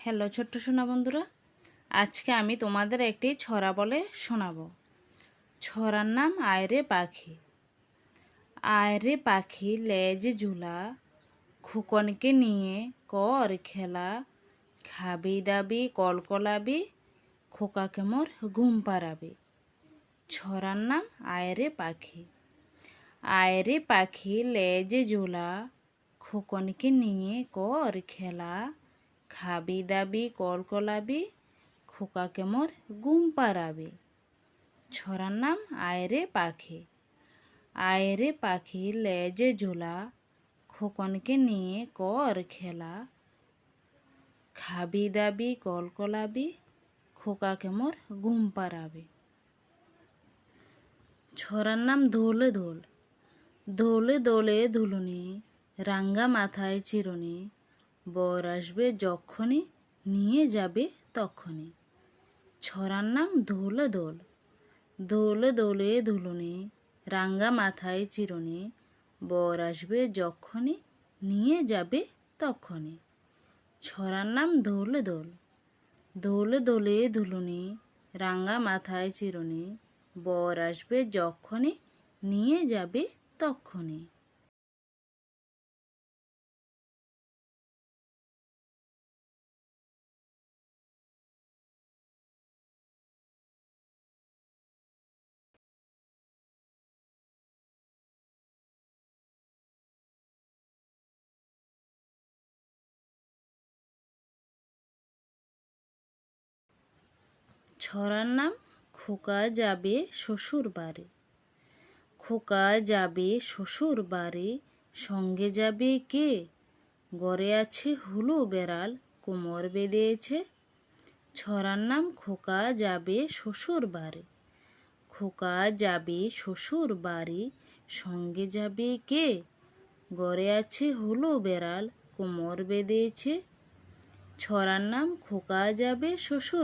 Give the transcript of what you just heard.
Hello ছোট্ট সোনা বন্ধুরা, আজকে আমি তোমাদের একটি ছড়া বলে শোনাবো। ছড়ার নাম আয়রে পাখি। আয়রে পাখি লেজ ঝুলা, খোকনকে নিয়ে কর খেলা, খাবি দাবি কলকলাবি, খোকাকে মোর ঘুম পাড়াবি। ছড়ার নাম আয়রে পাখি। আয়রে পাখি লেজ ঝুলা, খোকনকে নিয়ে কর খেলা, খাবি দাবি কলকলাবি, খোকাকে মোর ঘুম পাড়াবি। ছড়ার নাম আয়রে পাখি। আয়রে পাখি লেজে ঝোলা, খোকনকে নিয়ে কর খেলা, খাবি দাবি কলকলাবি, খোকাকে মোর ঘুম পাড়াবি। ছড়ার নাম দোলে দোল। দোলে দোলে দুলুনি, রাঙ্গা মাথায় চিরুনি, বর আসবে যখনই, নিয়ে যাবে তখনই। ছড়ার নাম দোলে দোল। দোলে দোলে দুলুনি, রাঙ্গা মাথায় চিরুনি, বর আসবে যখনই, নিয়ে যাবে তখনই। ছড়ার নাম দোলে দোল। দোলে দোলে দুলুনি, রাঙ্গা মাথায় চিরুনি, বর আসবে যখনই, নিয়ে যাবে তখনই। ছড়ার নাম খোকা যাবে শ্বশুর বাড়ি। খোকা যাবে শ্বশুর বাড়ি, সঙ্গে যাবে কে? ঘরে আছে হুলু বেড়াল, কোমর বেঁধেছে। ছড়ার নাম খোকা যাবে শ্বশুর বাড়ি। খোকা যাবে শ্বশুর বাড়ি, সঙ্গে যাবে কে? ঘরে আছে হুলু বেড়াল, কোমর বেঁধেছে। ছড়ার নাম খোকা যাবে শ্বশুর